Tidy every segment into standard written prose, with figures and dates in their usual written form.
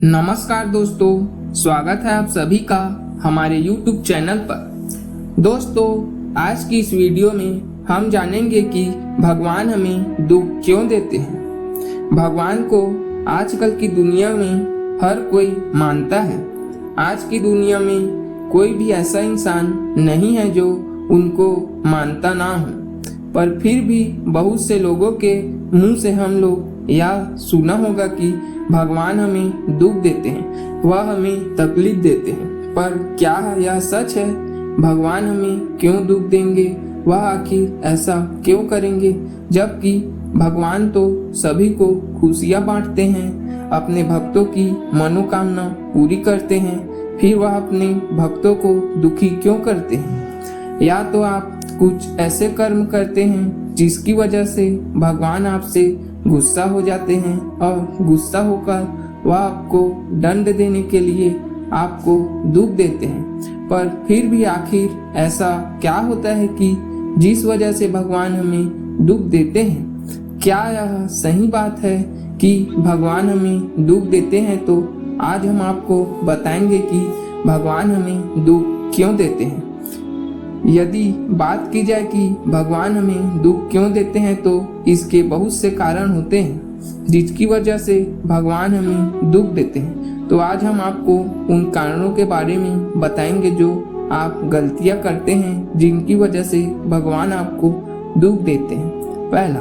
नमस्कार दोस्तों, स्वागत है आप सभी का हमारे YouTube चैनल पर। दोस्तों, आज की इस वीडियो में हम जानेंगे कि भगवान हमें दुख क्यों देते हैं। भगवान को आजकल की दुनिया में हर कोई मानता है। आज की दुनिया में कोई भी ऐसा इंसान नहीं है जो उनको मानता ना हो, पर फिर भी बहुत से लोगों के मुंह से हम लोग यह सुना होगा कि भगवान हमें दुख देते हैं, वह हमें तकलीफ देते हैं। पर क्या यह सच है? भगवान हमें क्यों दुख देंगे? वह आखिर ऐसा क्यों करेंगे? जबकि भगवान तो सभी को खुशियां बांटते हैं, अपने भक्तों की मनोकामना पूरी करते हैं, फिर वह अपने भक्तों को दुखी क्यों करते हैं? या तो आप कुछ ऐसे कर्म करते हैं जिसकी वजह से भगवान आपसे गुस्सा हो जाते हैं और गुस्सा होकर वह आपको दंड देने के लिए आपको दुख देते हैं। पर फिर भी आखिर ऐसा क्या होता है कि जिस वजह से भगवान हमें दुख देते हैं? क्या यह सही बात है कि भगवान हमें दुख देते हैं? तो आज हम आपको बताएंगे कि भगवान हमें दुख क्यों देते हैं। यदि बात की जाए कि भगवान हमें दुख क्यों देते हैं, तो इसके बहुत से कारण होते हैं जिसकी वजह से भगवान हमें दुख देते हैं। तो आज हम आपको उन कारणों के बारे में बताएंगे जो आप गलतियां करते हैं जिनकी वजह से भगवान आपको दुख देते हैं। पहला,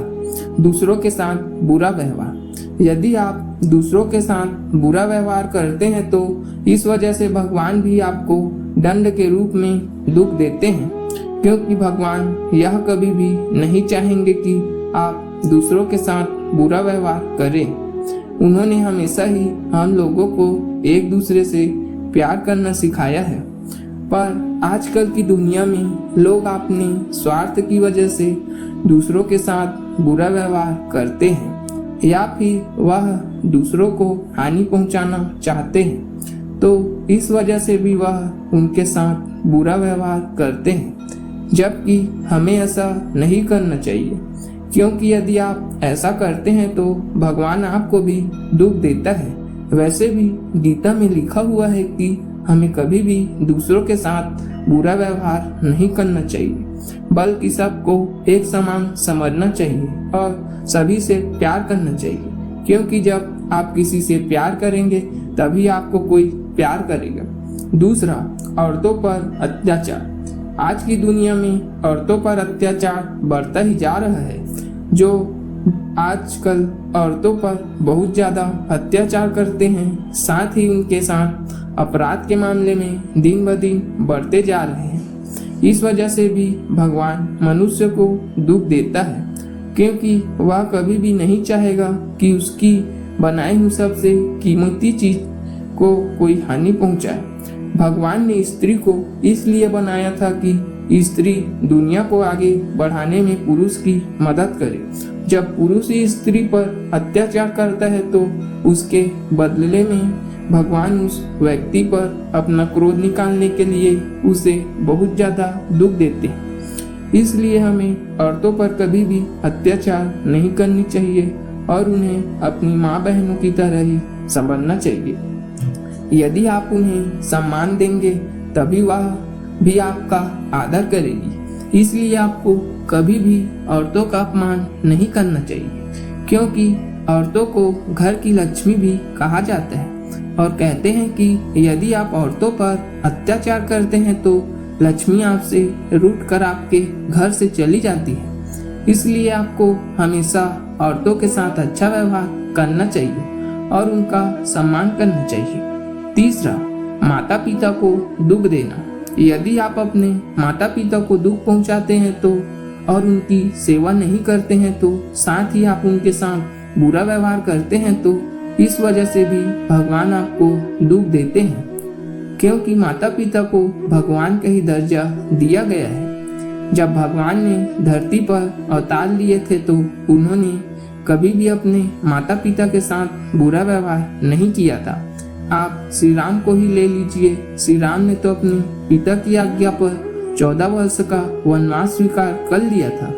दूसरों के साथ बुरा व्यवहार। यदि आप दूसरों के साथ बुरा व्यवहार करते हैं तो इस वजह से भगवान भी आपको दंड के रूप में दुख देते हैं, क्योंकि भगवान यह कभी भी नहीं चाहेंगे कि आप दूसरों के साथ बुरा व्यवहार करें। उन्होंने हमेशा ही हम लोगों को एक दूसरे से प्यार करना सिखाया है। पर आजकल की दुनिया में लोग अपने स्वार्थ की वजह से दूसरों के साथ बुरा व्यवहार करते हैं, या फिर वह दूसरों को हानि पहुंचाना चाहते हैं, तो इस वजह से भी वह उनके साथ बुरा व्यवहार करते हैं। जबकि हमें ऐसा नहीं करना चाहिए, क्योंकि यदि आप ऐसा करते हैं तो भगवान आपको भी दुख देता है। वैसे भी गीता में लिखा हुआ है कि हमें कभी भी दूसरों के साथ बुरा व्यवहार नहीं करना चाहिए, बल्कि सबको एक समान समझना चाहिए और सभी से प्यार करना चाहिए, क्योंकि जब आप किसी से प्यार करेंगे तभी आपको कोई प्यार करेगा। दूसरा, औरतों पर अत्याचार। आज की दुनिया में औरतों पर अत्याचार बढ़ता ही जा रहा है। जो आजकल औरतों पर बहुत ज्यादा अत्याचार करते हैं, साथ ही उनके साथ अपराध के मामले में दिन ब दिन बढ़ते जा रहे हैं। इस वजह से भी भगवान मनुष्य को दुख देता है, क्योंकि वह कभी भी नहीं चाहेगा कि उसकी बनाई हुई सबसे कीमती चीज को कोई हानि पहुंचाए। भगवान ने स्त्री को इसलिए बनाया था कि स्त्री दुनिया को आगे बढ़ाने में पुरुष की मदद करे। जब पुरुष स्त्री पर अत्याचार करता है तो उसके बदले में भगवान उस व्यक्ति पर अपना क्रोध निकालने के लिए उसे बहुत ज्यादा दुख देते हैं। इसलिए हमें औरतों पर कभी भी अत्याचार नहीं करनी चाहिए और उन्हें अपनी माँ बहनों की तरह ही समझना चाहिए। यदि आप उन्हें सम्मान देंगे तभी वह भी आपका आदर करेगी। इसलिए आपको कभी भी औरतों का अपमान नहीं करना चाहिए, क्योंकि औरतों को घर की लक्ष्मी भी कहा जाता है और कहते हैं कि यदि आप औरतों पर अत्याचार करते हैं तो लक्ष्मी आपसे रूठ कर आपके घर से चली जाती है। इसलिए आपको हमेशा औरतों के साथ अच्छा व्यवहार करना चाहिए और उनका सम्मान करना चाहिए। तीसरा, माता पिता को दुख देना। यदि आप अपने माता पिता को दुख पहुंचाते हैं तो और उनकी सेवा नहीं करते हैं, तो साथ ही आप उनके साथ बुरा व्यवहार करते हैं, तो इस वजह से भी भगवान आपको दुख देते हैं, क्योंकि माता पिता को भगवान का ही दर्जा दिया गया है। जब भगवान ने धरती पर अवतार लिए थे तो उन्होंने कभी भी अपने माता पिता के साथ बुरा व्यवहार नहीं किया था। आप श्री राम को ही ले लीजिए। श्री राम ने तो अपने पिता की आज्ञा पर 14 वर्ष का वनवास स्वीकार कर लिया था।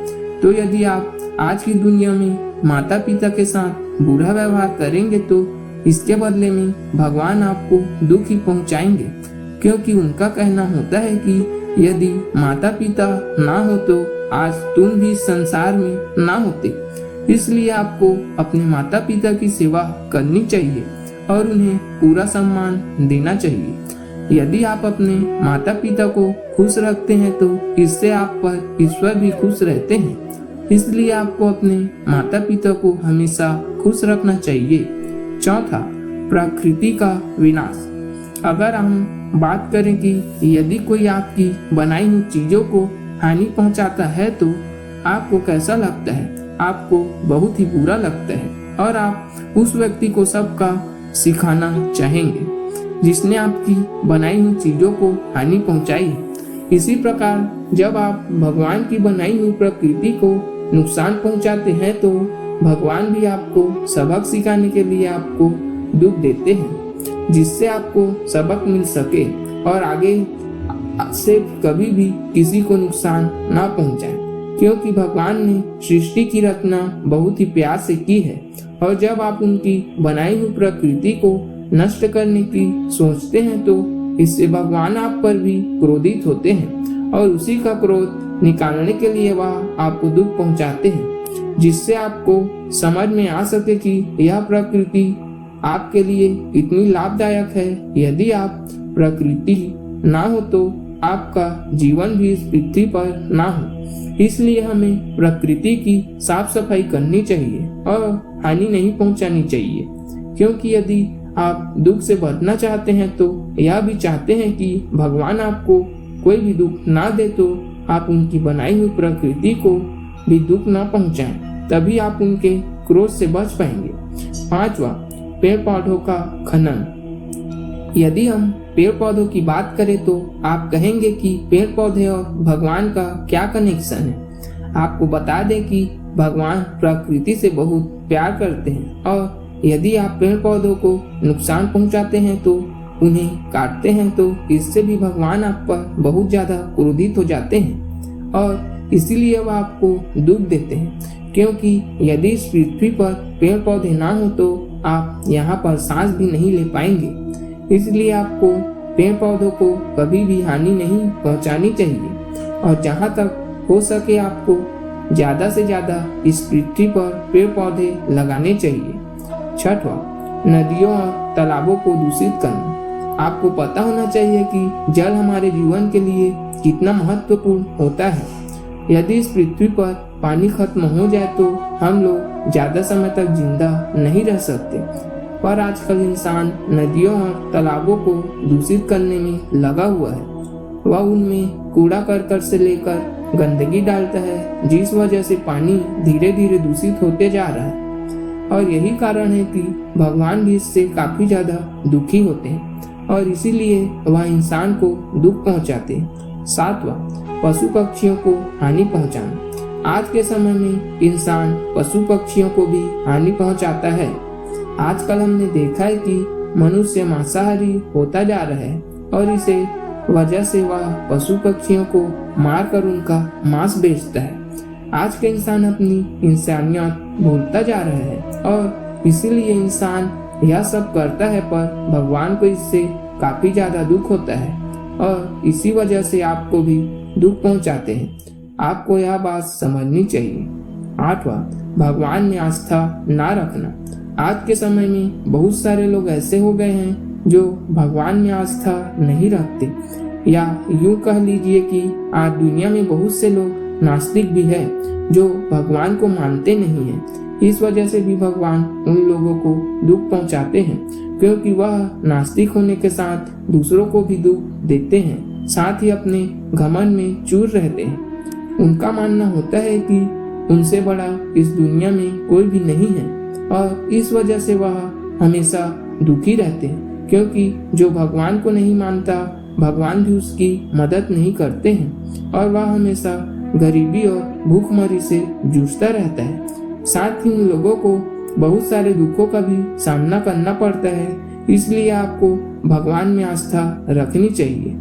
तो यदि आप आज की दुनिया में माता पिता के साथ बुरा व्यवहार करेंगे तो इसके बदले में भगवान आपको दुख ही पहुंचाएंगे, क्योंकि उनका कहना होता है कि यदि माता पिता ना हो तो आज तुम भी संसार में ना होते। इसलिए आपको अपने माता पिता की सेवा करनी चाहिए और उन्हें पूरा सम्मान देना चाहिए। यदि आप अपने माता पिता को खुश रखते हैं तो इससे आप पर ईश्वर भी खुश रहते हैं। इसलिए आपको अपने माता पिता को हमेशा खुश रखना चाहिए। चौथा, प्रकृति का विनाश। अगर हम बात करें कि यदि कोई आपकी बनाई हुई चीजों को हानि पहुंचाता है तो आपको कैसा लगता है? आपको बहुत ही बुरा लगता है और आप उस व्यक्ति को सबका सिखाना चाहेंगे जिसने आपकी बनाई हुई चीजों को हानि पहुंचाई है। इसी प्रकार जब आप भगवान की बनाई हुई प्रकृति को नुकसान पहुंचाते हैं तो भगवान भी आपको सबक सिखाने के लिए आपको दुख देते हैं, जिससे आपको सबक मिल सके और आगे से कभी भी किसी को नुकसान ना पहुंचाए। क्योंकि भगवान ने सृष्टि की रचना बहुत ही प्यार से की है और जब आप उनकी बनाई हुई प्रकृति को नष्ट करने की सोचते हैं तो इससे भगवान आप पर भी क्रोधित होते हैं और उसी का क्रोध निकालने के लिए वह आपको दुख पहुंचाते हैं, जिससे आपको समझ में आ सके कि यह प्रकृति आपके लिए इतनी लाभदायक है। यदि आप प्रकृति ना हो तो आपका जीवन भी इस पृथ्वी पर ना हो। इसलिए हमें प्रकृति की साफ सफाई करनी चाहिए और हानि नहीं पहुंचानी चाहिए, क्योंकि यदि आप दुख से बचना चाहते हैं तो यह भी चाहते हैं कि भगवान आपको कोई भी दुख ना दे तो आप उनकी बनाई हुई प्रकृति को भी दुख ना पहुंचाएं, तभी आप उनके क्रोध से बच पाएंगे। पांचवा, पेड़ पौधों का खनन। यदि हम पेड़ पौधों की बात करें तो आप कहेंगे कि पेड़ पौधे और भगवान का क्या कनेक्शन है। आपको बता दें कि भगवान प्रकृति से बहुत प्यार करते हैं और यदि आप पेड़ पौधों को नुकसान पहुंचाते हैं तो उन्हें काटते हैं तो इससे भी भगवान आप पर बहुत ज्यादा क्रोधित हो जाते हैं और इसीलिए वह आपको दुख देते हैं, क्योंकि यदि इस पृथ्वी पर पेड़ पौधे ना हो तो आप यहाँ पर सांस भी नहीं ले पाएंगे। इसलिए आपको पेड़ पौधों को कभी भी हानि नहीं पहुंचानी चाहिए और जहाँ तक हो सके आपको ज्यादा से ज्यादा इस पृथ्वी पर पेड़ पौधे लगाने चाहिए। छठवां, नदियों और तालाबों को दूषित करना। आपको पता होना चाहिए कि जल हमारे जीवन के लिए कितना महत्वपूर्ण होता है। यदि इस पृथ्वी पर पानी खत्म हो जाए तो हम लोग ज्यादा समय तक जिंदा नहीं रह सकते, पर आजकल इंसान नदियों और तालाबों को दूषित करने में लगा हुआ है। वह उनमें कूड़ा करकट से लेकर गंदगी डालता है, जिस वजह से पानी धीरे धीरे दूषित होते जा रहा है और यही कारण है कि भगवान भी इससे काफी ज्यादा दुखी होते हैं और इसीलिए वह इंसान को दुख पहुंचाते हैं। सातवां, पशु पक्षियों को हानि पहुंचाना। आज के समय में इंसान पशु पक्षियों को भी हानि पहुंचाता है। आजकल हमने देखा है कि मनुष्य मांसाहारी होता जा रहा है और इसे वजह से वह पशु पक्षियों को मारकर उनका मांस बेचता है। आज के इंसान अपनी इंसानियत भूलता जा रहा है और इसीलिए इंसान यह सब करता है, पर भगवान को इससे काफी ज्यादा दुख होता है और इसी वजह से आपको भी दुख पहुंचाते हैं। आपको यह बात समझनी चाहिए। आठवां, भगवान में आस्था ना रखना। आज के समय में बहुत सारे लोग ऐसे हो गए हैं जो भगवान में आस्था नहीं रखते, या यूं कह लीजिए कि आज दुनिया में बहुत से लोग नास्तिक भी है जो भगवान को मानते नहीं हैं। इस वजह से भी भगवान उन लोगों को दुख पहुंचाते हैं, क्योंकि वह नास्तिक होने के साथ दूसरों को भी दुख देते हैं, साथ ही अपने घमंड में चूर रहते हैं। उनका मानना होता है कि उनसे बड़ा इस दुनिया में कोई भी नहीं है और इस वजह से वह हमेशा दुखी रहते हैं, क्योंकि जो भगवान को नहीं मानता भगवान भी उसकी मदद नहीं करते हैं और वह हमेशा गरीबी और भूखमरी से जूझता रहता है। साथ ही उन लोगों को बहुत सारे दुखों का भी सामना करना पड़ता है। इसलिए आपको भगवान में आस्था रखनी चाहिए।